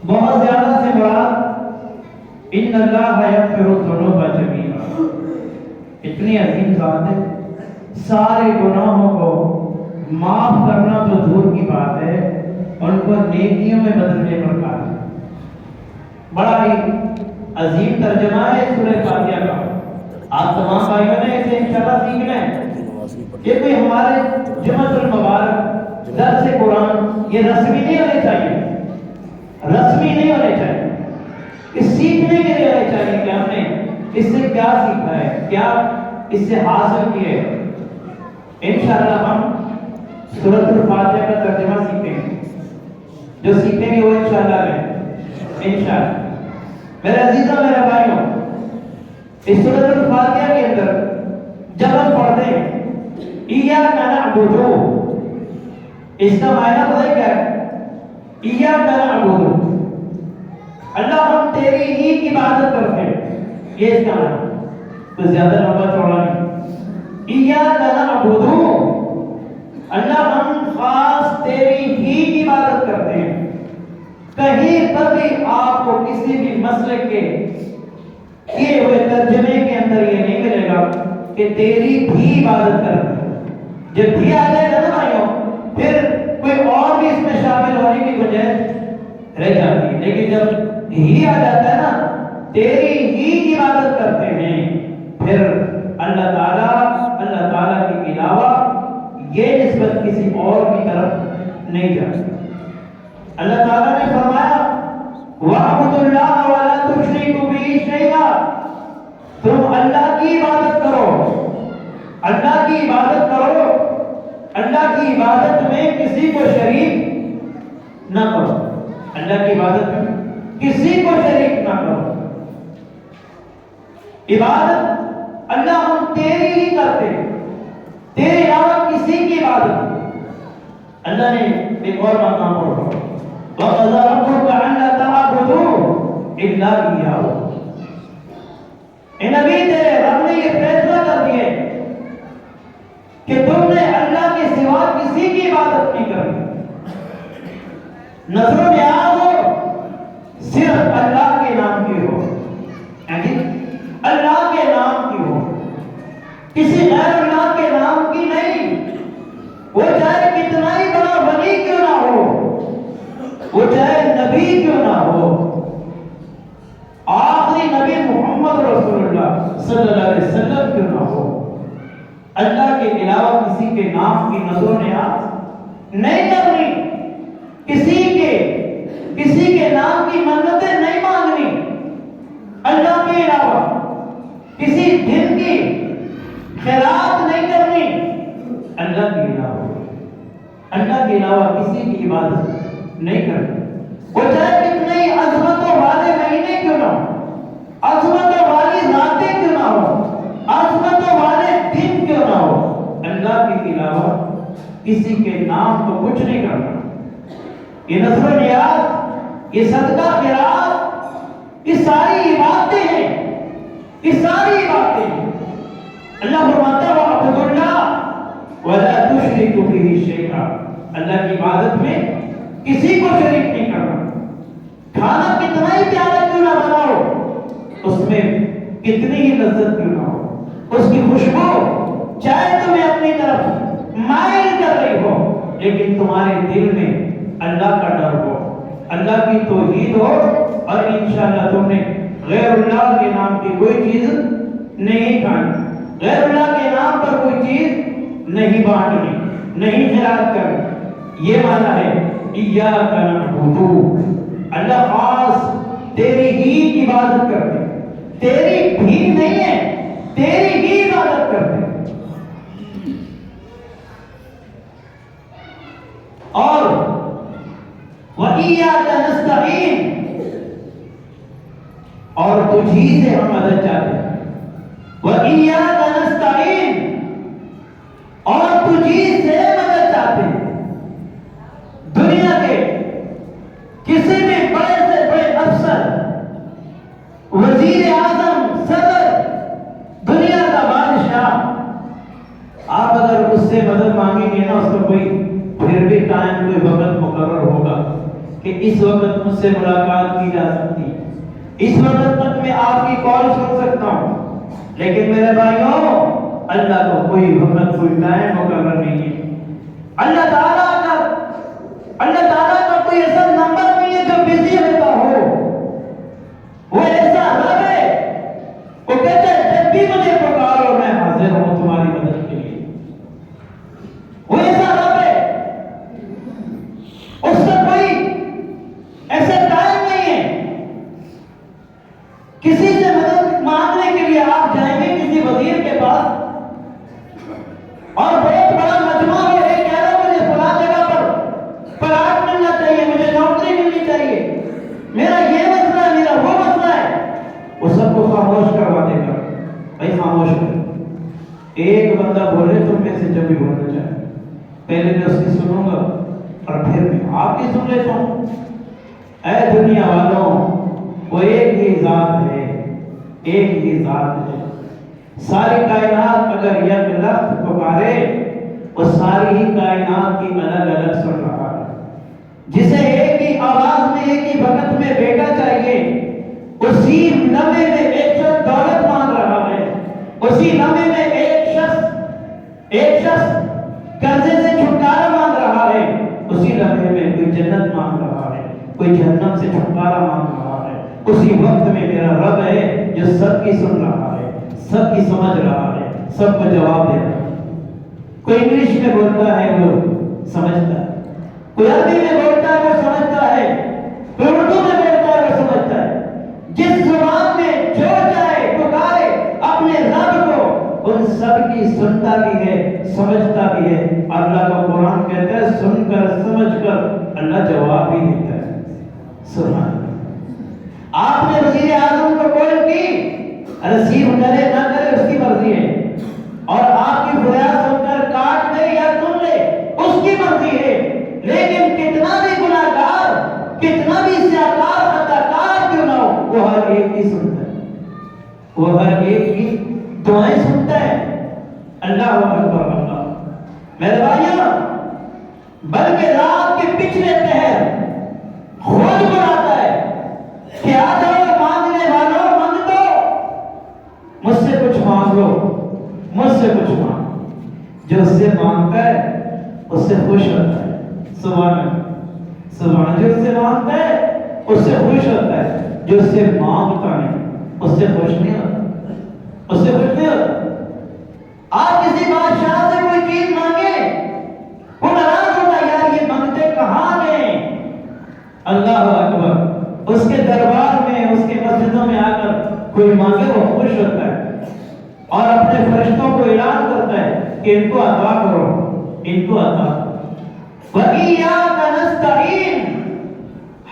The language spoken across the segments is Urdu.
بہت زیادہ سے مراد ان اللہ یغفر الذنوب جميعا، اتنی عظیم ذات ہے، سارے گناہوں کو معاف کرنا تو دور کی بات ہے، ان کو نیکیوں میں بدلنے پر قادر ہے۔ بڑا ہی عظیم ترجمہ ہے سورہ فاتحہ کا، آپ تمام بھائیوں نے اسے انشاءاللہ سیکھنا ہے۔ یہ کوئی ہمارے جمعۃ المبارک درس قرآن یہ رسمی نہیں ہونے چاہیے، رسمی نہیں ہونے چاہیے، اس سیکھنے کے لیے ہونے چاہیے کہ ہم نے اس سے کیا سیکھا ہے، کیا اس سے حاصل کیے۔ انشاءاللہ ہم سورۃ الفاتحہ کا ترجمہ سیکھیں گے، جو سیکھیں گے وہ انشاءاللہ ہے انشاءاللہ۔ میرے عزیزوں میرے بھائیوں، اس سورۃ الفاتحہ کے اندر جب ہم پڑھتے ہیں ایاک نعبد، اس کا معنی پتہ کیا ہے؟ ایاک نعبد، اللہ ہم تیری ہی عبادت کرتے ہیں، یہ اس کا معنی، تو زیادہ لمبا چوڑا نہیں۔ ایاک نعبد، اللہ ہم خاص تیری ہی عبادت کرتے ہیں۔ کہیں پر بھی آپ کو کسی بھی مسئلے کے کیے ہوئے ترجمے کے اندر یہ نہیں ملے گا کہ تیری بھی عبادت کرتے ہیں۔ جب بھی آ جائے گا نا بھائیوں، پھر کوئی اور بھی اس میں شامل ہونے کی وجہ رہ جاتی ہے، لیکن جب ہی آ جاتا ہے نا تیری ہی عبادت کرتے ہیں، پھر اللہ تعالیٰ کے علاوہ یہ نسبت کسی اور کی طرف نہیں جاتی۔ اللہ تعالیٰ نے فرمایا وَاعْبُدُوا اللَّهَ وَلَا تُشْرِكُوا بِهِ شَيْئًا، تم اللہ کی عبادت کرو، اللہ کی عبادت کرو، اللہ کی عبادت میں کسی کو شریک نہ کرو، اللہ کی عبادت میں کسی کو شریک نہ کرو۔ عبادت اللہ ہم تیری ہی کرتے ہیں، تیرے علاوہ کسی کی عبادت نہیں۔ اللہ نے ایک اور مقام پڑھا وَقَضَىٰ رَبُّكَ أَلَّا تَعْبُدُوا إِلَّا إِيَّاهُ، اے نبی تیرے رب نے یہ فیصلہ کر دیا کہ تم نے اللہ کے سوا کسی کی عبادت نہیں کرنی، نظر و نیاز ہو صرف اللہ کے نام کی ہو، یعنی اللہ کے نام کی ہو، کسی غیر اللہ کے نام کی نہیں، وہ چاہے کتنا ہی بڑا ولی کیوں نہ ہو، وہ چاہے نبی کیوں نہ ہو، آخری نبی محمد رسول اللہ صلی اللہ علیہ وسلم کیوں نہ ہو، اللہ کے علاوہ کسی کے نام کی نظر و نیاز نہیں کرنی، کسی کے نام کی منتیں نہیں مانگنی، اللہ کے علاوہ کسی دن کی خیرات نہیں کرنی، اللہ کے علاوہ کسی کی عبادت نہیں کرنی، وہ چاہے کتنے ہی عظمتوں والے مہینے کیوں نہ ہو، عظمتوں والی راتیں کیوں نہ ہو، عظمتوں والے دن کیوں نہ ہو، اللہ کے علاوہ کسی کے نام کو کچھ نہیں کرنا۔ یہ نظر و نیاز، یہ صدقہ خیرات، یہ ساری عبادتیں ہیں، یہ ساری عبادتیں ہیں۔ اللہ فرماتا ہے وَاعْبُدُوا اللَّهَ وَلَا تُشْرِكُوا بِهِ شَيْئًا، اللہ کی عبادت میں کسی کو شریک نہیں کرنا۔ کھانا کتنا ہی پیارا کیوں نہ بناؤ، اس میں کتنی ہی لذت کیوں نہ ہو، اس کی خوشبو چاہے تمہیں اپنی طرف مائل کر رہی ہو، لیکن تمہارے دل میں اللہ کا ڈر ہو، اللہ کی توحید ہو، اور انشاءاللہ تم نے غیر اللہ کے نام کی کوئی چیز نہیں کھانی، غیر اللہ کے نام پر کوئی چیز نہیں بانٹنی، نہیں خیرات کرنی۔ یہ معنی ہے ایاک نعبد، اللہ خاص تیری ہی عبادت کرتے، تیری بھی نہیں ہے، تیری ہی عبادت کرتے۔ اور وَإِيَّاكَ نَسْتَعِينُ، اور تجھی سے ہم مدد چاہتے ہیں، وَإِيَّاكَ نَسْتَعِينُ، اور تجھی سے مدد چاہتے ہیں۔ دنیا کے کسی بھی بڑے سے بڑے افسر، وزیر اعظم، صدر، دنیا کا بادشاہ، آپ اگر اس سے مدد مانگیں گے نا، اس کا کوئی پھر بھی ٹائم کوئی وقت مقرر ہوگا کہ اس وقت مجھ سے ملاقات کی جا سکتی ہے، اس وقت تک میں آپ کی کال سن سکتا ہوں، لیکن میرے بھائیوں اللہ کو کوئی وقت کوئی ٹائم مقرر نہیں ہے۔ اللہ تعالیٰ کا کوئی ایسا نمبر نہیں ہے جو بزی ہوتا ہو، وہ ایسا رب ہے، وہ کہتا ہے جب بھی مجھے پکارو میں حاضر ہوں تمہاری مدد کے لیے۔ وہ ایسا رب ہے، اس کا کوئی ایسا ٹائم نہیں ہے۔ کسی سے مدد مانگنے کے لیے آپ جائیں گے کسی وزیر کے پاس اور بہت بڑا مجمع ہو، یہ کہہ رہا مجھے فلاں جگہ پر پلاٹ ملنا چاہیے، مجھے نوکری ملنی چاہیے، میرا یہ مسئلہ ہے، میرا وہ مسئلہ ہے، وہ سب کو خاموش کروا دے گا۔ بھائی خاموش کر، ایک بندہ بولے تم میں سے جب بھی بولنا چاہے، پہلے میں اس کی سنوں گا اور پھر میں آپ کی سن لیتا ہوں۔ اے دنیا والوں، وہ ایک ہی ذات ہے، ایک ہی ذات ہے۔ ساری کائنات اگر یک لفظ پکارے، وہ ساری ہی کائنات کی الگ الگ سن رہا ہے۔ جسے ایک ہی آواز میں ایک ہی وقت میں بیٹا چاہیے، اسی لمحے میں ایک شخص دولت مانگ رہا ہے، اسی لمحے میں ایک شخص قرضے سے چھٹکارا مانگ رہا ہے، اسی لمحے میں کوئی جنت مانگ رہا ہے، کوئی جہنم سے چھٹکارا مانگ رہا ہے۔ اسی وقت میں میرا رب ہے جو سب کی سن رہا ہے، سب کی سمجھ رہا ہے، سب کو جواب دے رہا ہے۔ کوئی انگلش میں بولتا ہے وہ سمجھتا ہے، کوئی عربی میں بولتا ہے وہ سمجھتا ہے، کوئی اردو میں بولتا ہے وہ سمجھتا ہے۔ جس زبان میں جو چاہے پکارے اپنے رب کو، ان سب کی سنتا بھی ہے، سمجھتا بھی ہے۔ اللہ کا قرآن کہتا ہے سن کر سمجھ کر اللہ جواب بھی دیتا ہے۔ سبحان اللہ۔ آپ نے وزیر اعظم کو کال کی، ریسیو کرے نہ کرے اس کی مرضی ہے، اور آپ کی فریاد سن کر کاٹ لے یا سن لے اس کی مرضی ہے، لیکن کتنا بھی گناہگار، کتنا بھی سیاکار، خطاکار کیوں نہ ہو، وہ ہر ایک کی سنتا ہے، وہ ہر ایک کی دعائیں سنتا ہے۔ اللہ اکبر اللہ۔ میرے بھائیوں، بلکہ رات کے پچھلے پہر خود بلاتا ہے کہ آ جاؤ مانگنے والوں، مانگ دو، مجھ سے کچھ مانگ لو، مجھ سے کچھ مانگ۔ جو اس سے مانگتا ہے اس سے خوش ہوتا ہے۔ سبحان اللہ، سبحان۔ جو اس سے مانگتا ہے اس سے خوش ہوتا ہے، جو اس سے مانگتا نہیں اس سے خوش نہیں ہوتا، اس سے خوش نہیں ہوتا۔ آپ کسی بادشاہ سے کوئی چیز مانگے، وہ ناراض ہوتا ہے، یار یہ مانگتے کہاں گئے۔ اللہ اکبر۔ اس کے دربار میں، اس کے مسجدوں میں آ کر کوئی مانگے وہ خوش ہوتا ہے اور اپنے فرشتوں کو اعلان کرتا ہے کہ ان کو عطا کرو، ان کو عطا کرو۔ وَإِيَّاكَ نَسْتَعِينُ۔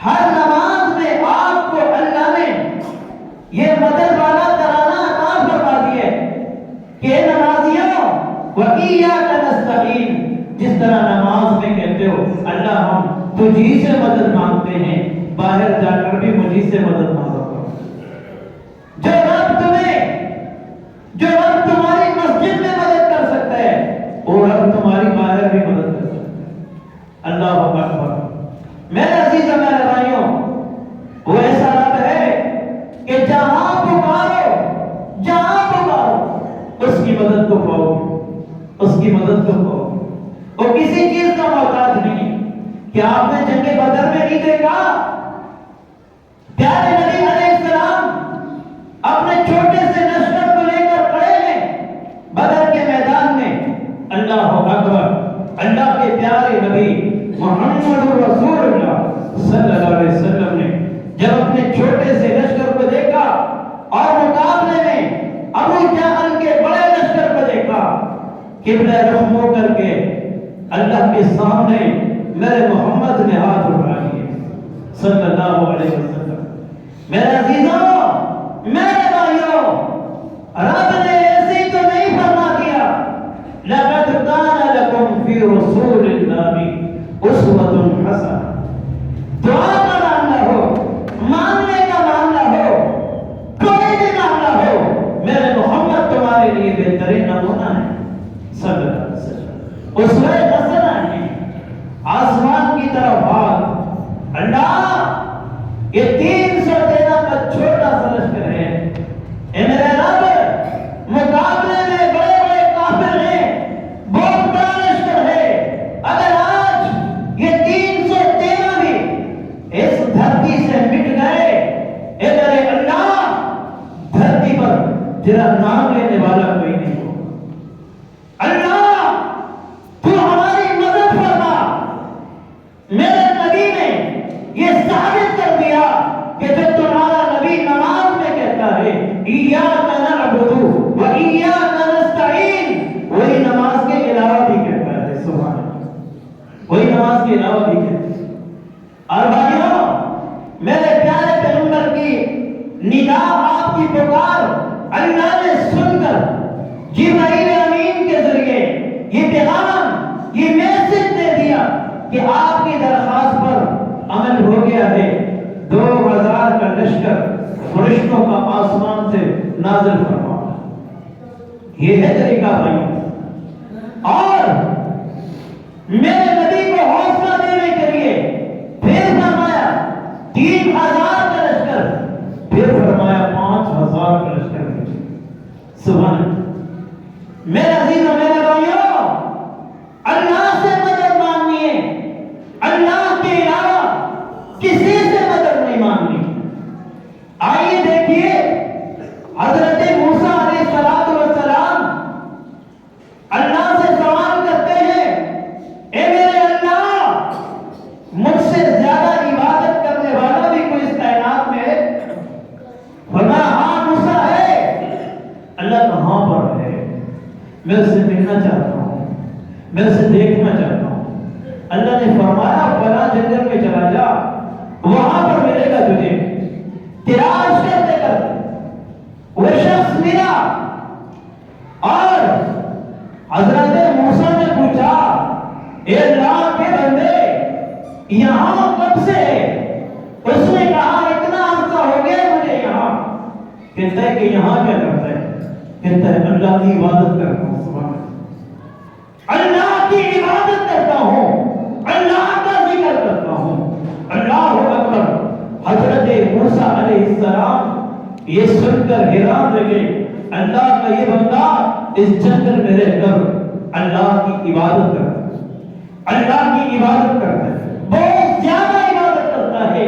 ہر نماز میں آپ کو اللہ نے یہ مدد والا ترانہ عطا فرما دیا کہ نمازیوں وَإِيَّاكَ نَسْتَعِينُ، جس طرح نماز میں کہتے ہو اللہ ہم تجھی سے مدد مانگتے ہیں، باہر جا کر بھی مجھی سے مدد مانگو۔ جو رب تمہاری مسجد میں مدد کر سکتا ہے، وہ رب تمہاری باہر بھی مدد کر سکتا ہے۔ اللہ اکبر۔ میرے عزیزوں، میرے بھائیوں، وہ ایسا رب ہے کہ جہاں پکارو اس کی مدد کو پاؤ، اس کی مدد کو پاؤ۔ وہ کسی چیز کا محتاج نہیں۔ کیا آپ نے جنگ بدر میں نہیں دیکھا؟ پیارے نبی علیہ السلام اپنے چھوٹے سے لشکر کو لے کر کھڑے ہیں بدر کے میدان میں۔ اللہ اکبر۔ اللہ کے پیارے نبی محمد رسول اللہ صلی اللہ علیہ وسلم نے جب اپنے چھوٹے سے لشکر کو دیکھا اور مقابلے میں ابو جہل کے بڑے لشکر کو دیکھا، قبلہ رخ ہو کر کے اللہ کے سامنے میرے محمد نے ہاتھ اٹھائے صلی اللہ علیہ وسلم۔ میرے عزیزوں، میرے بھائیوں، رب نے ایسے تو نہیں فرما دیا لَقَدْ كَانَ لَكُمْ فِي رَسُولِ اللَّهِ أُسْوَةٌ حَسَنَةٌ۔ دعا کا معاملہ ہو، مانگنے کا معاملہ ہو، کوئی بھی معاملہ ہو، میرے محمد تمہارے لیے بہترین نمونہ ہے صلی اللہ علیہ وسلم۔ اسوہ حسنہ ہے۔ آسمان کی طرف ہاتھ، اللہ یہ 313 کا چھوٹا سا لشکر ہے. اے میرے رب، مقابلے میں بڑے بڑے کافر ہیں، بہت بڑا لشکر ہے. اگر آج یہ 313 بھی اس دھرتی سے مٹ گئے، اے میرے اللہ، دھرتی پر تیرا نام لینے والا کوئی نہیں ہو. اللہ تو ہماری مدد فرما. میرے نبی نے یہ ثابت کر دیا کہ جو تمہارا نبی نماز میں کہتا ہے ایاک نعبد و ایاک نستعین، وہی نماز کے علاوہ بھی کہتا ہے. سبحان اللہ، وہی نماز کے علاوہ بھی کہتا ہے. اور بھائیوں، میرے پیارے پیغمبر کی ندا، آپ کی پکار اللہ نے سن کر جبرائیل امین کے ذریعے یہ پیغام، یہ میسج دے دیا کہ آپ کی درخواست پر عمل ہو گیا ہے. 2000 کا لشکر فرشتوں کا آسمان سے نازل فرما. یہ ہے طریقہ بھائی. اور میرے نبی کو حوصلہ دینے کے لیے پھر فرمایا 3000 کا لشکر، پھر فرمایا 5000 کا لشکر. سبحان اللہ. میرے عزیز و میرے بھائیوں، اللہ سے مدد مانگنی ہے، اللہ کے علاوہ کسی سے مدد نہیں مانگنی. آئیے دیکھیے حضرت موسیٰ علیہ السلام اللہ سے سوال کرتے ہیں، اے میرے اللہ، مجھ سے زیادہ عبادت کرنے والا بھی کوئی اس کائنات میں ہے؟ فرمایا ہاں موسیٰ ہے. اللہ کہاں پر ہے؟ میں اس سے ملنا چاہتا ہوں، میں اسے دیکھنا چاہتا ہوں. اللہ نے فرمایا فلاں جنگل میں چلا جا، وہاں پر ملے گا تجھے. تلاش کرتے کرتے وہ شخص ملا اور حضرت موسیٰ نے پوچھا، اے اللہ کے بندے، یہاں کب سے ہے؟ اس نے کہا اتنا عرصہ ہو گیا مجھے یہاں. کہتا ہے کہ یہاں کیا کرتا ہے؟ کہتا ہے اللہ کی عبادت کرتا ہوں. سبحان اللہ، کی عبادت کرتا ہوں، اللہ کا ذکر کرتا ہوں. اللہ اکبر. حضرت موسیٰ علیہ السلام یہ سن کر حیران رہ گئے. اللہ کا یہ بندہ اس جنگل میں رہ کر اللہ کی عبادت کرتا ہے، اللہ کی عبادت کرتا ہے، بہت زیادہ عبادت کرتا ہے،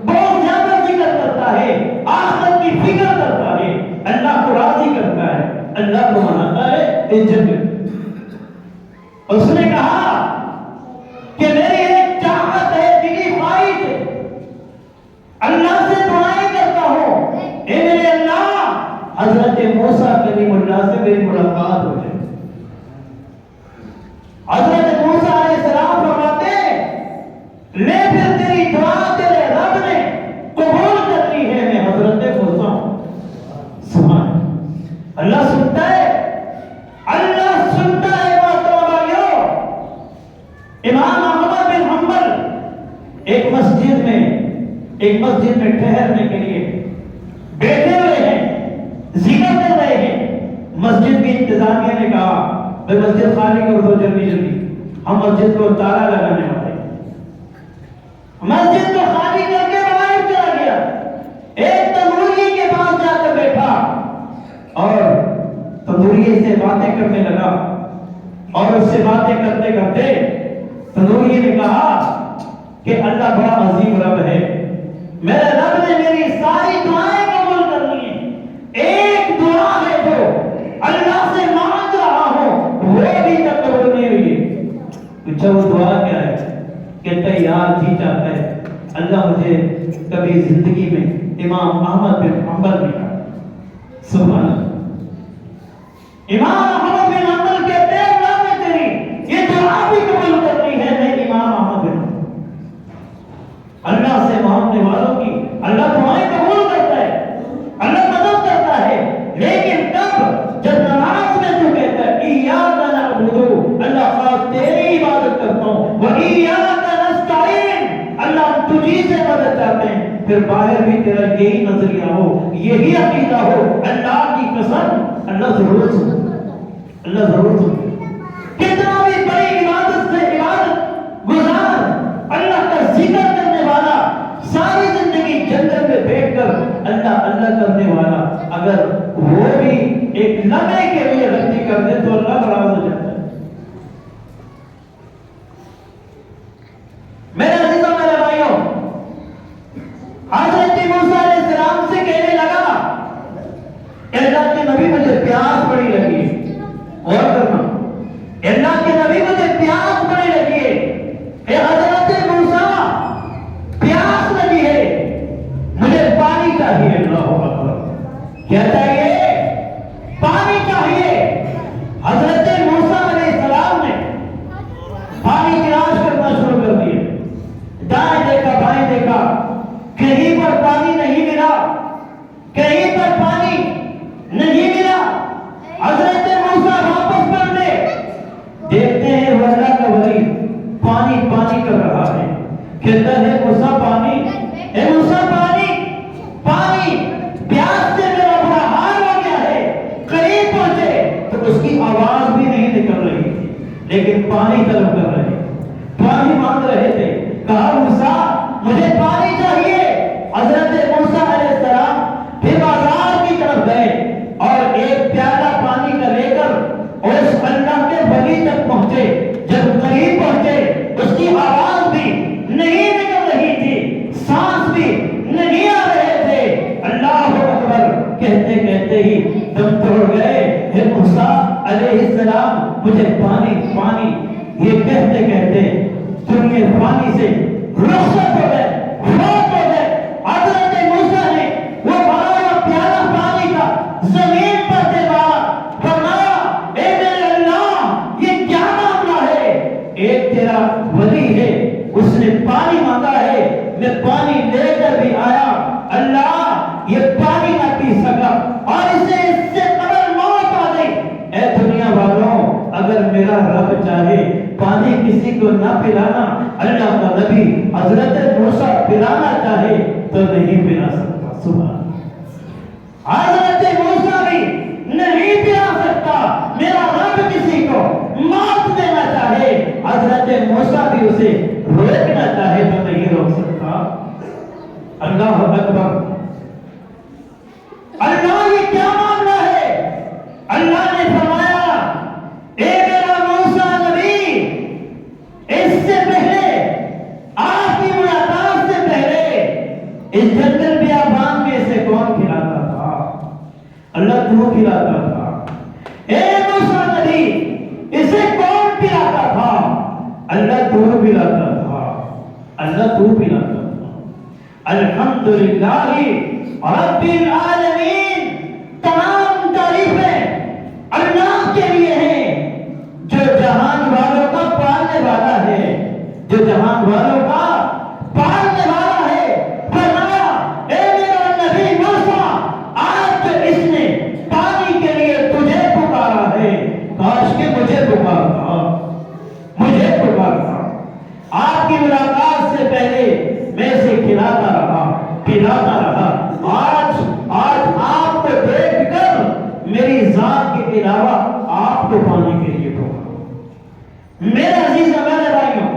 بہت زیادہ ذکر کرتا ہے، آخرت کی فکر کرتا ہے، اللہ کو راضی کرتا ہے، اللہ کو مناتا ہے اس جنگل. اس نے کہا کہ میری ایک چاہت ہے، دلی خواہش ہے، اللہ سے دعائیں کرتا ہوں، اے میرے اللہ، حضرت موسیٰ کلیم اللہ سے میری ملاقات ہو جائے. حضرت موسیٰ علیہ السلام فرماتے لے پھر تیری دعا تیرے رب نے قبول کرنی ہے. میں حضرت موسیٰ ہوں. سبحان اللہ. سنتا ہے، اللہ سنتا ہے. امام احمد بن حنبل ایک مسجد میں ٹھہرنے کے لیے بیٹھے ہوئے ہیں، ذکر کر رہے ہیں. مسجد کی انتظامیہ نے کہا بھائی مسجد خالی کر دو جلدی جلدی، ہم مسجد کو تالا لگانے والے ہیں. مسجد کو خالی کر کے باہر چلا گیا. ایک تندوری کے پاس جا کر بیٹھا اور تندوری سے باتیں کرنے لگا. اور اس سے باتیں کرتے کرتے تندوری نے کہا کہ اللہ بڑا عظیم رب ہے، میرے رب نے میری ساری دعائیں قبول کرنی ہیں. ایک دعا ہے جو اللہ سے مانگ رہا ہوں وہ بھی تک قبول نہیں ہوئی. پوچھا وہ دعا کیا ہے؟ کہتا ہے یار جی چاہتا ہے اللہ مجھے کبھی زندگی میں امام احمد بن حنبل ملا. سبحان اللہ. امام احمد بن حنبل کہتے ہیں اللہ نے تیری یہ دعا بھی قبول کرنی ہے. نہیں امام احمد بن حنبل، اللہ سے مانگنے والوں کی اللہ دعائیں قبول کرتا ہے، اللہ مدد کرتا ہے. لیکن تب جب نماز میں تو کہتا ہے ایاک نعبد، اللہ خاص تیری عبادت کرتا ہوں، و ایاک نستعین، اللہ تجھی سے مدد چاہتے ہیں. پھر باہر بھی تیرا یہی نظریہ ہو، یہی عقیدہ ہو، اللہ کی قسم اللہ ضرور سن، اللہ ضرور سن. کتنا بھی بڑی عبادت سے عبادت گزار، اللہ کا ذکر کرنے والا، ساری زندگی اللہ اللہ کرنے والا اگر وہ بھی ایک لمحے کے لیے غلطی کر دے تو اللہ ناراض ہو جاتا ہے۔ میرے عزیزوں میرے بھائیوں، حضرت موسیٰ علیہ السلام سے کہنے لگا اللہ کے نبی مجھے پیاس بڑی لگی ہے، اور کرنا اللہ کے نبی مجھے پیاس بڑی لگی ہے، اے حضرت موسیٰ پیاس لگی ہے، مجھے پانی چاہیے۔ اللہ اکبر، کیا چاہیے؟ پانی چاہیے۔ حضرت موسیٰ علیہ السلام نے پانی تلاش کرنا شروع کر دیا، دائیں دیکھا بائیں دیکھا، کہیں پر پانی نہیں ملا، کہیں پر پانی نہیں ملا۔ حضرت موسیٰ واپس پلٹے، دیکھتے ہیں وہ اللہ کا ولی پانی پانی کر رہا ہے، کہتا ہے موسیٰ پانی، اے موسیٰ پانی، پانی، پیاس سے میرا بڑا حال ہو گیا ہے۔ قریب پہنچے تو اس کی آواز بھی نہیں نکل رہی تھی، لیکن پانی طلب کر رہے، پانی مانگ رہے تھے۔ کہا موسیٰ مجھے پانی چاہیے۔ حضرت موسیٰ علیہ السلام پھر بازار کی طرف گئے اور ایک پیالہ پانی کا لے کر اس اللہ کے ولی تک پہنچے۔ جب قریب پہنچے اس کی آواز بھی نہیں نکل رہی تھی، سانس بھی نہیں آ رہے تھے۔ اللہ اکبر کہتے کہتے ہی دم توڑ گئے، اے موسیٰ علیہ السلام مجھے پانی پانی، یہ کہتے کہتے دنیا پانی سے رخصت ہو گئے، فوت ہو گئے۔ حضرت موسیٰ نے وہ بڑا ہوا پیالہ پانی کا زمین پر سے ڈالا، فرمایا اے میرے اللہ یہ کیا معاملہ ہے؟ ایک تیرا ولی ہے، اس نے پانی مانگا ہے، میں پانی لے کر بھی آیا، اللہ یہ پانی نہ پی سکا اور اس سے قبل موت آ گئی۔ اے دنیا والوں، اگر میرا رب چاہے پانی کسی کو نہ پلانا، اللہ کا نبی حضرت موسیٰ پلانا چاہے تو نہیں پلا سکتا۔ سبحان حضرت موسیٰ بھی نہیں پلا سکتا، میرا رب کسی کو موت دینا چاہے، حضرت موسیٰ بھی اسے روکنا چاہے تو نہیں روک سکتا۔ اللہ اکبر، اللہ یہ کیا معاملہ ہے؟ اللہ نے فرمایا اے میرا موسیٰ نبی، اس سے پہلے آپ کی ملاقات سے پہلے اس جنگل بیابان میں اسے کون کھلاتا تھا؟ اللہ تو کھلاتا تھا۔ اے موسیٰ نبی اسے کون پلاتا تھا؟ اللہ تو پلاتا تھا، اللہ تو پلاتا تھا۔ الحمدللہ رب العالمین، تمام تعریفیں اللہ کے لیے ہیں جو جہان والوں کا پالنے والا ہے، جو جہان والوں کا پالنے والا ہے۔ فرمایا اے میرا نبی موسیٰ، آج جو اس نے پانی کے لیے تجھے پکارا ہے، کاش کہ مجھے پکارتا، مجھے پکارتا۔ آپ کی ملاقات سے پہلے میں اسے کھلاتا رہا، پلاتا رہا، آج آپ کو دیکھ کر میری ذات کے علاوہ آپ کو پانی کے لیے پکارا۔ میرے عزیز میرے بھائیوں،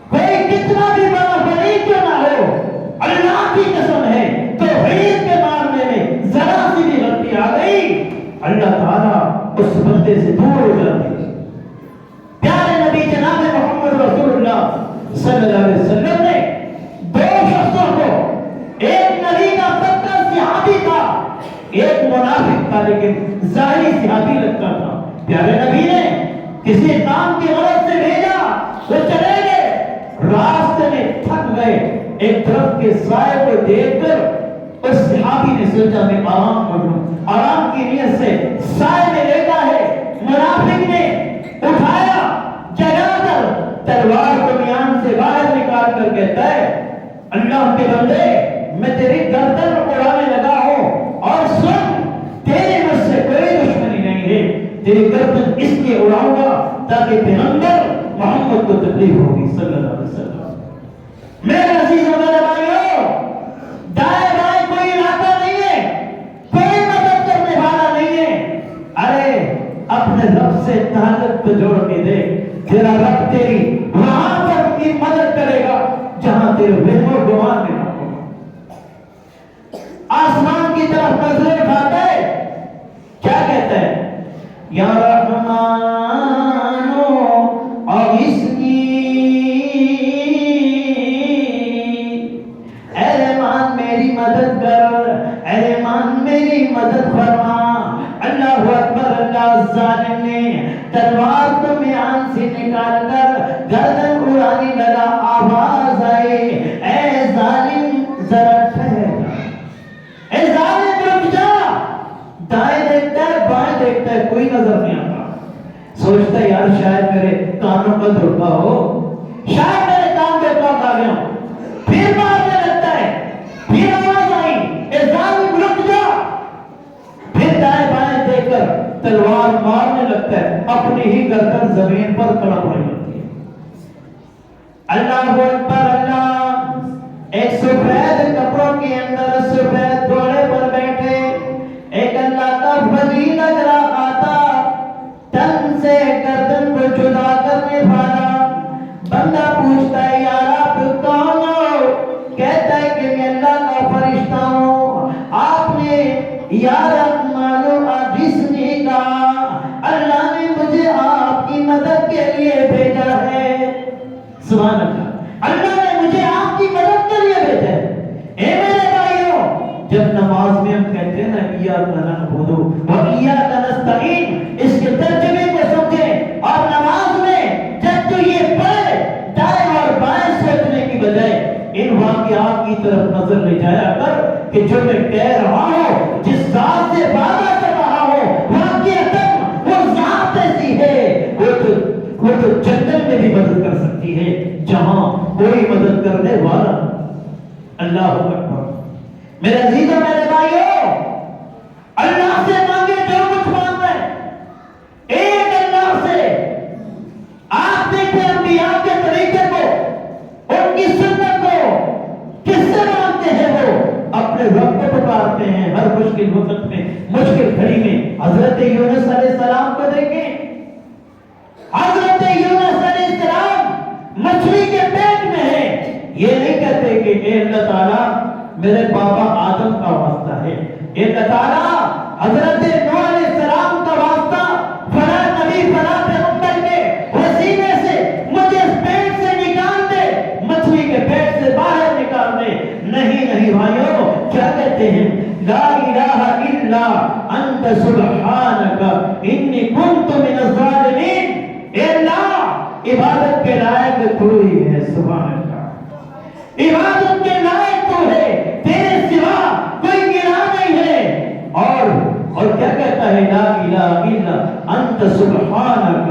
کوئی کتنا بھی بڑا ولی کیوں نہ ہو، اللہ کی قسم ہے توحید کے ماننے میں ذرا سی بھی غلطی آ گئی، اللہ تعالیٰ اس بندے سے دور ہو جاتی ہے۔ پیارے نبی جناب محمد رسول اللہ صلی اللہ علیہ وسلم نے دو شخصوں کو، ایک نبی کا پکا صحابی تھا، ایک منافق تھا لیکن ظاہری صحابی لگتا تھا۔ پیارے نبی نے کسی کام کی غرض سے بھیجا، وہ چلے گئے، راستے میں تھک گئے، ایک درخت کے سائے کو دیکھ کر اس صحابی نے سوچا میں آرام کر لوں، آرام کی نیت سے سائے میں لیٹا ہے۔ منافق نے اٹھایا، جگا کر تلوار کو میان سے باہر نکال کر کہتا ہے اللہ کے بندے میں تیری گردن اڑانے لگا ہوں، اور سن تیرے مجھ سے کوئی دشمنی نہیں ہے، تیری گردن اس لیے اڑاؤں گا تاکہ پیغمبر محمد کو تکلیف ہوگی صلی اللہ علیہ وسلم۔ میرے عزیز و میرے بھائیوں، دائیں بائیں کوئی علاقہ نہیں ہے، کوئی مدد کرنے والا نہیں ہے۔ ارے اپنے رب سے تعلق تو جوڑ کے دے، تیرا رب تیری وہاں پر کی مدد کرے گا جہاں تیرے وہم و گمان میں نہ ہو۔ آسمان یا رحمانو اغثنی، اے رحمان میری مدد کر، اے رحمان میری مدد فرما۔ اللہ اکبر، اللہ ظالم نے تلوار کو میان سے نکال کر گردن اڑانے لگا، آواز آئے اے ظالم ذرا ٹھہر جا، اے ظالم رک جا۔ دائیں دیکھتا ہے بائیں دیکھتا ہے، کوئی نظر نہیں آتا، سوچتا ہے یار شاید میرے کانوں کا دھوکا ہو، شاید میرے کان پہ پاک آ گیا ہوں۔ پھر مارنے لگتا ہے، پھر آواز آئی اے ظالم رک جا، پھر دائیں بائیں دیکھ کر تلوار مارنے لگتا ہے، اپنی ہی گردن زمین پر کڑپ رہی ہوتی ہے۔ اللہ اکبر، اللہ ایک سفید کپڑوں کے اندر سفید گھوڑے پر بیٹھے ایک اللہ کا ولی نظر آتا، تن سے گردن کو جدا کرنے والا بندہ پوچھتا ہے یار آپ کون ہو؟ کہتا ہے کہ میں اللہ کا فرشتہ ہوں، آپ نے یا رحمانو اغثنی کہا، اللہ نے مجھے آپ کی مدد کے لیے بھیجا ہے۔ سبحان اللہ، اللہ نے مجھے آپ کی مدد کے لیے بھیجا ہے۔ اے میرے بھائیوں، جب نماز میں ہم کہتے ہیں نا ایاک نعبد و ایاک نستعین، اس کے ترجمے کو سمجھیں، اور نماز میں جب تو یہ پڑھے دائیں اور بائیں سوچنے کی بجائے ان واقعات کی طرف نظر لے جایا کر کہ جو میں کہہ رہا ہوں، جس ذات سے وعدہ کر رہا ہوں، واقعتاً وہ ذات ایسی ہے، وہ تو جنت میں بھی مدد کر سکتی ہے جہاں کوئی مدد کرنے والا۔ اللہ اکبر، میرے عزیزوں میرے بھائیوں، اللہ سے مانگے جو کچھ مانگ رہے ہیں، ایک اللہ سے۔ آپ دیکھیں انبیاء کے طریقے کو، ان کی سنت کو، کس سے مانگتے ہیں؟ وہ اپنے رب کو پکارتے ہیں ہر مشکل وقت میں، مشکل گھڑی میں۔ حضرت یونس علیہ السلام کو دیکھیں، حضرت یونس علیہ السلام مچھلی کے پیٹ میں ہے، یہ نہیں کہتے کہ اے اللہ تعالیٰ میرے بابا آدم کا واسطہ ہے، اے اللہ تعالیٰ حضرت نوح علیہ السلام کا واسطہ فلاں نبی فلاں پیغمبر کے وسیلے سے مجھے اس پیٹ سے نکال دے، مچھلی کے پیٹ سے باہر نکال دے۔ نہیں نہیں بھائیوں، کیا کہتے ہیں؟ لا الہ الا انت سبحانک انی کنت من الظالمین۔ اے اللہ، عبادت کے لائق تو ہی ہے، سبحان اللہ، عبادت کے لائق تو ہے، تیرے سوا کوئی الہ نہیں ہے۔ اور کیا کہتا ہے؟ لا الہ الا انت سبحانک،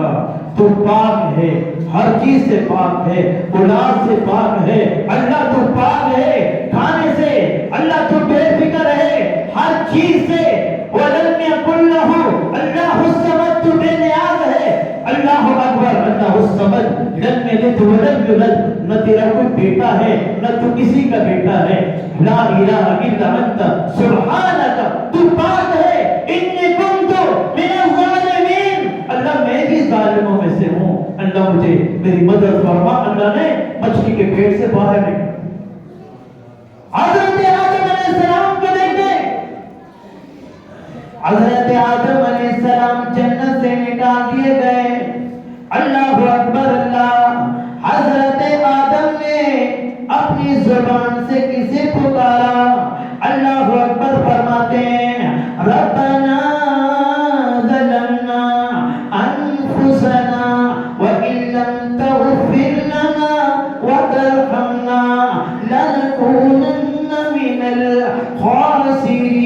تو پاک ہے، ہر چیز سے پاک ہے، اولاد سے پاک ہے، اللہ تو پاک ہے، کھانے سے اللہ تو بے فکر ہے، ہر چیز سے۔ وَلَمْ يَكُنْ لَهُ اللَّهُ الصَّمَدُ، تو بے نیاز ہے۔ اللہ اکبر، اللہ الصمد، لم یلد ولم یولد، نہ تیرا کوئی بیٹا ہے نہ تو کسی کا بیٹا ہے۔ لا الہ الا انت سبحانک، تو پاک ہے، انی کنت من الظالمین، اللہ میں بھی ظالموں میں سے ہوں، اللہ مجھے میری مدد فرما۔ اللہ نے مچھلی کے پیٹ سے باہر نکالا۔ حضرت آدم علیہ السلام کو دیکھیں، حضرت آدم علیہ السلام جنت سے نکال دیے گئے۔ اللہ اکبر، اللہ، حضرت آدم نے اپنی زبان سے کسے پکارا؟ اللہ اکبر فرماتے ہیں ربنا ظلمنا انفسنا وان لم تغفر لنا وترحمنا لنكونن من الخاسرین۔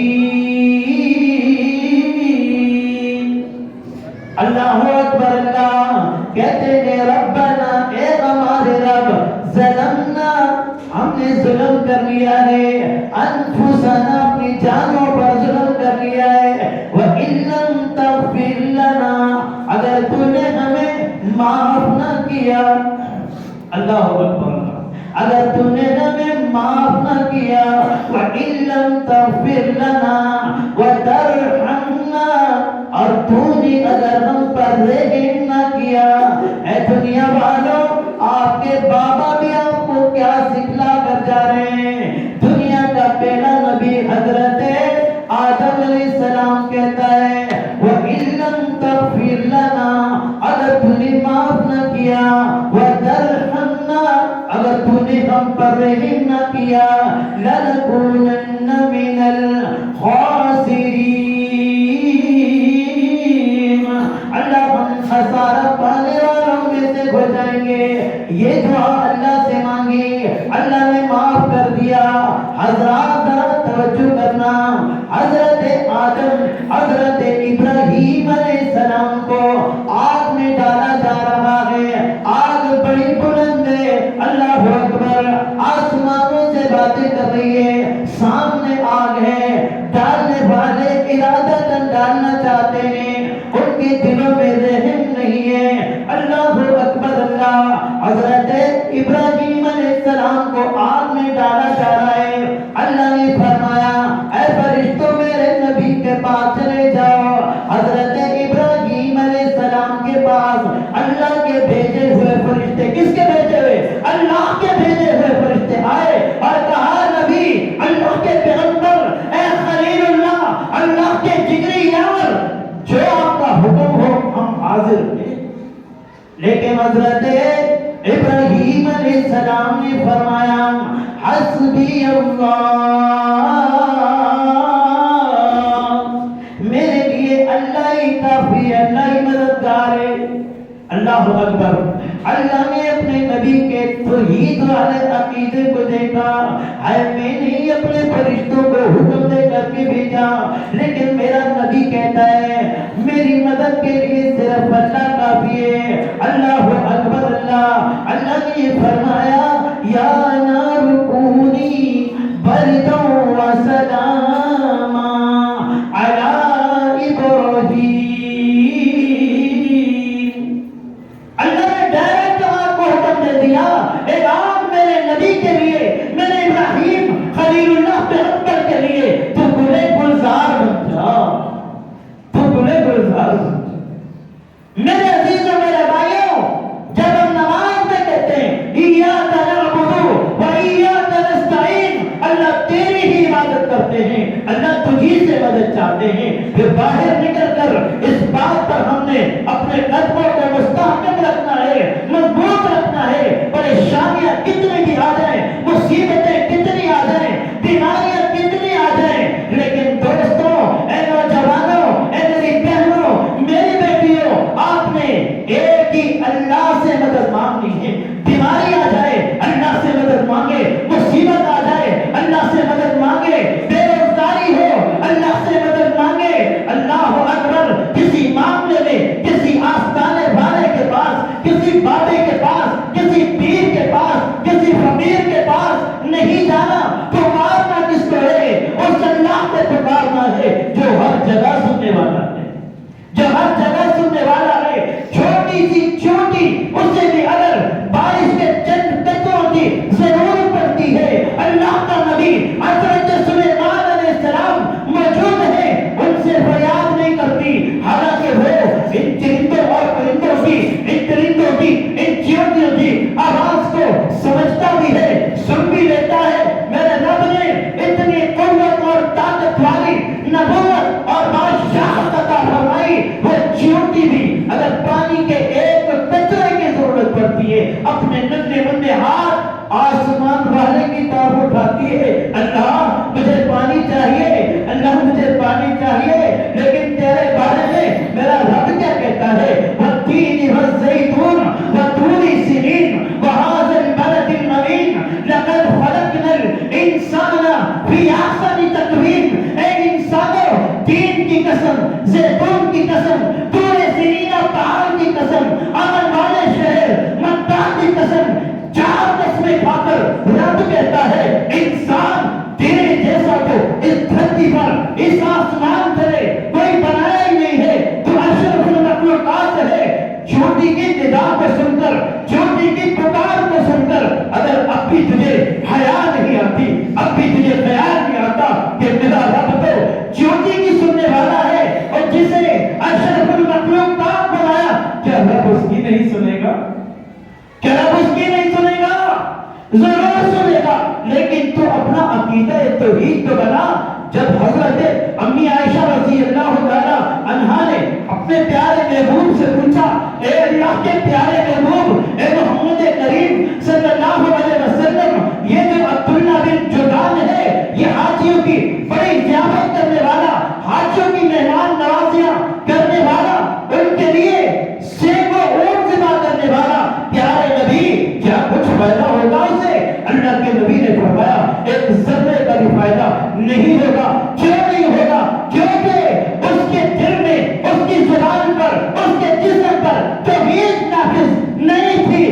اللہ اکبر، اللہ کہتے ہیں ربنا، اے ہمارے رب، ظلمنا، ہم نے ظلم کر لیا ہے، انفسنا، اپنی جانوں پر ظلم کر لیا ہے، وَإِن لَّمْ تَغْفِرْ لَنَا، اگر تو نے ہمیں معاف نہ کیا، اللہ اکبر، اگر تو نے ہمیں معاف نہ کیا، وَإِن لَّمْ تَغْفِرْ لَنَا وَتَرْحَمْنَا، اور تو نے اگر ہم پر رحم نہ کیا۔ اے دنیا والوں، آپ کے بابا بھی آپ کو کیا سکھلا کر جا رہے ہیں؟ دنیا کا پہلا نبی حضرت آدم علیہ السلام کہتا ہے وَإِن لَّمْ تَغْفِرْ کیا لنکونن من الخاسرین، اللہ ہم خسارہ پانے والوں میں سے ہو جائیں گے۔ یہ دعا اللہ سے مانگی، اللہ نے معاف کر دیا۔ حضرات ذرا توجہ کرنا، حضرت آدم حضرت ابراہیم علیہ السلام کو آگ میں ڈالا جا رہا ہے، آگ بڑی بلند ہے، اللہ اکبر، آسمانوں سے باتیں کر رہی ہے، سامنے آگ ہے، ڈالنے والے ارادتاً ڈالنا چاہتے ہیں، ان کے دلوں میں رحم نہیں ہے، اللہ اکبر اللہ۔ حضرت ابراہیم علیہ السلام کو آگ میں ڈالا جا رہا ہے، اللہ نے فرمایا اے فرشتوں میرے نبی کے پاس چلے جاؤ۔ حضرت ابراہیم علیہ السلام کے پاس اللہ کے بھیجے ہوئے فرشتے، کس کے بھیجے ہوئے؟ اللہ کے بھیجے ہوئے فرشتے آئے اور کہا نبی، اللہ کے پیغمبر، اے خلیل اللہ، اللہ کے جگری یار، جو آپ کا حکم ہو ہم حاضر ہیں۔ لیکن حضرت ابراہیم علیہ السلام نے فرمایا حسبی اللہ، میرے لیے اللہ ہی کافی ہے، اللہ ہی مددگار ہے۔ اللہ اکبر، اللہ نے اپنے نبی کے توحید والے عقیدے کو دیکھا، ہے میں نہیں اپنے فرشتوں کو حکم دے کر کے بھیجا، لیکن میرا نبی کہتا ہے میری مدد کے لیے صرف اللہ کافی ہے۔ اللہ اکبر اللہ، اللہ نے یہ فرمایا یا نار کونی بردا و سلاما علی ابراہیم۔ اللہ نے ڈائریکٹ آگ کو حکم دے دیا، ایک آگ میرے نبی کے لیے، میرے ابراہیم خلیل اللہ پیغمبر کے لیے، تو گلے گلزار بن جا، تو گلے گلزار بن جا۔ میرے عزیزوں میرے بھائیوں، جب ہم نماز میں کہتے ہیں ایاک نعبد و ایاک نستعین، اللہ تیری ہی عبادت کرتے ہیں، اللہ تجھی سے مدد چاہتے ہیں، پھر باہر نکل کر اس بات پر ہم نے اپنے قدموں کو مستحکم رکھنا ہے، مضبوط رکھنا ہے، پریشانیاں کتنی بھی آ جائیں، مصیبتیں کتنی آ جائیں، بیماریاں کتنی آ جائیں، لیکن دوستوں، اے نوجوانوں، اے میری بہنوں، میری بیٹیوں، آپ نے ایک ہی اللہ سے مدد مانگنی ہے۔ بیماری آ جائے اللہ سے مدد مانگے، مصیبت آ جائے اللہ سے مدد مانگے، بے روزگاری ہو اللہ سے مدد مانگے۔ اللہ اکبر، کسی معاملے میں کسی آستانے والے کے پاس، کسی بابے کے پاس، کسی پیر کے پاس، کسی فقیر کے پاس نہیں جانا، پکارنا کس کو ہے؟ اس اللہ سے پکارنا ہے جو ہر جگہ سننے والا ہے، جو ہر جگہ سننے والا ہے۔ چھوٹی سی چھوٹی اس سے بھی اگر بارش کے چند قطروں کی ضرورت پڑتی ہے، اللہ کا نبی حضرت سلیمان علیہ السلام موجود ہے، ان سے فریاد نہیں کرتی، حالانکہ وہ ان چرندوں اور پرندوں کی، ان درندوں کی، ان چیونٹیوں کی آواز کو سمجھتا بھی ہے، سن بھی لیتا ہے۔ میرے رب نے اتنی قوت اور طاقت والی نبوت اور بادشاہت عطا فرمائی، وہ چیونٹی بھی اگر پانی کے ایک قطرے کی ضرورت پڑتی ہے، اپنے ننھے منھے ہاتھ آسمان والے کی طرف اٹھاتی ہے، اللہ مجھے پانی چاہیے، اللہ مجھے پانی چاہیے۔ لیکن تیرے بارے میں میرا رب کیا کہتا ہے؟ والتین والزیتون وطور سنین وہذا البلد الامین لقد خلقنا الانسان فی احسن تقویم۔ اے انسانوں، تین کی قسم، زیتون کی قسم، طور سنین پہاڑ کی قسم، امن والے شہر مکہ کی قسم، چار قسمیں کھا کر رب کہتا ہے انسان تیرے جیسا تو اس دھرتی پر، اس آسمان پر کوئی بنایا ہی نہیں ہے، تو اشرف المخلوقات ہے۔ چھوٹی کی ندا کو سن کر، چھوٹی کی پکار کو سن کر اگر اب بھی تجھے حیا نہیں آتی، اب بھی تجھے خیال نہیں آتا کہ میرا رب تو چھوٹی کی سننے والا ہے، اور جسے اشرف المخلوقات بنایا، کیا رب اس کی نہیں سنے گا؟ کیا رب اس کی نہیں سنے گا؟ ضرور سنے گا، لیکن تو اپنا عقیدہ توحید تو بنا۔ جب حضرت امی عائشہ رضی اللہ تعالی عنہا نے اپنے پیارے محبوب سے پوچھا، اے اللہ کے پیارے محبوب، اے محمد کریم صلی اللہ علیہ وسلم، یہ جو عبداللہ بن یہ حاجیوں کی بڑی ضیافت کرنے والا، حاجیوں کی مہمان نوازیاں کرنے والا، ان کے لیے سینکڑوں اونٹ ذبح کرنے والا پیارے نبی کیا کچھ فائدہ ہوگا اسے؟ اللہ کے نبی نے فرمایا ایک ذرے کا بھی فائدہ نہیں ہوگا۔ کیوں نہیں ہوگا؟ کیونکہ اس کے دل میں، اس کی زبان پر، اس کے جسم پر توحید نافذ نہیں تھی،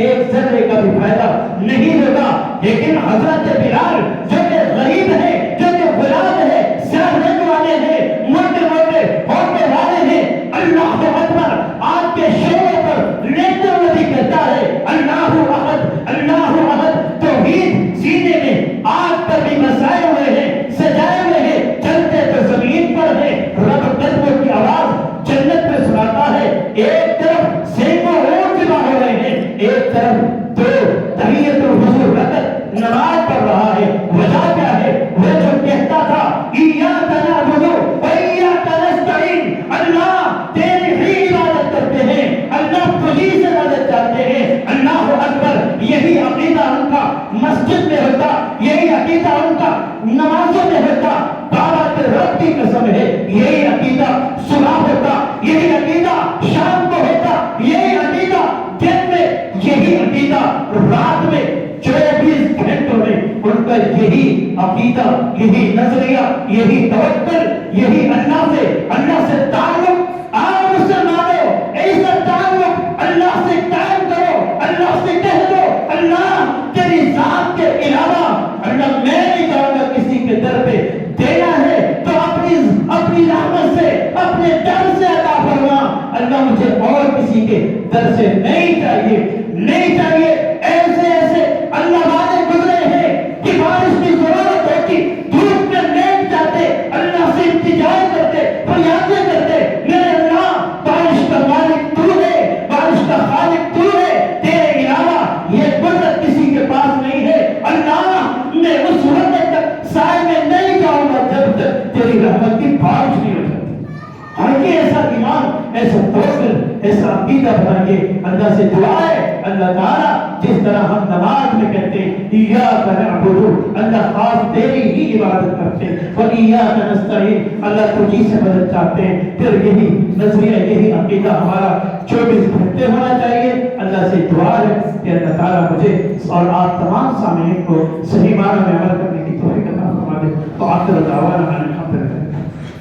ایک ذرے کا بھی فائدہ نہیں ہوگا۔ لیکن حضرت بلال جو کہ غریب ہے، جو کہ غلام ہے، سیاہ رنگ والے ہیں، موٹے موٹے ہوٹے والے ہیں، اللہ اکبر آگ کے شعلوں پر لیٹے ہوئے بھی کہتا ہے اللہ احد اللہ احد، توحید سینے میں آگ پر بھی مسائے ہوئے ہیں، سجائے ہوئے ہیں، چلتے تو زمین پر ہیں، رب قدموں کی آواز جنت میں سناتا ہے۔ ایک طرف سینکڑوں اونٹ ذبح ہو رہے ہیں، ایک طرف تو تحیت الحضور رکعت نماز پڑھ رہا ہے۔ وجہ کیا ہے؟ وہ جو کہتا تھا ایاک نعبد و ایاک نستعین، اللہ تیری ہی عبادت کرتے ہیں، اللہ تجھی سے مدد چاہتے ہیں، اللہ اکبر، یہی عقیدہ ان کا مسجد میں ہوتا، یہی عقیدہ ان کا نمازوں میں ہوتا، بابا کے رب کی قسم ہے یہی عقیدہ صبح ہوتا، یہی عقیدہ شام کو ہوتا، یہی عقیدہ دن میں، یہی عقیدہ رات میں، 24 گھنٹوں میں ان کا یہی عقیدہ، یہی نظریہ، یہی توکل، یہی اللہ سے تعلق۔ آؤ مسلمانوں، ایسا تعلق اللہ سے قائم کرو، اللہ سے کہہ دو اللہ تیری ذات کے علاوہ اللہ میں نہیں جاؤں گا کسی کے در پہ، دینا ہے تو اپنی رحمت سے، اپنے در سے عطا فرما، اللہ مجھے اور کسی کے در سے نہیں چاہیے۔ ایسے اللہ والے گزرے ہیں کہ بارش کی ضرورت ہوتی، دھوپ میں لیٹ جاتے، اللہ سے التجا کرتے، فریادیں کرتے، میرے اللہ بارش کا مالک تو ہے، بارش کا خالق تو ہے، تیرے علاوہ یہ قدرت کسی کے پاس نہیں ہے، اللہ میں اس وقت تک سائے میں نہیں جاؤں گا جب تک تیری رحمت کی بارش نہیں ہو جاتی۔ آئیے ایسا ایمان، ایسا توکل، ایسا عقیدہ بنائیے۔ اللہ سے دعا ہے اللہ تعالیٰ جس طرح ہم نماز میں کہتے ہیں ایاک نعبد، اللہ خاص تیری ہی عبادت کرتے ہیں، اور ایاک نستعین، اللہ تجھی سے مدد چاہتے ہیں، پھر یہی نظریہ، یہی عقیدہ ہمارا 24 گھنٹے ہونا چاہیے۔ اللہ سے دعا ہے کہ اللہ تعالیٰ مجھے اور آپ تمام سامعین کو صحیح معنی میں عمل کرنے کی توفیق عطا فرما دے۔ تو آخر دعوانا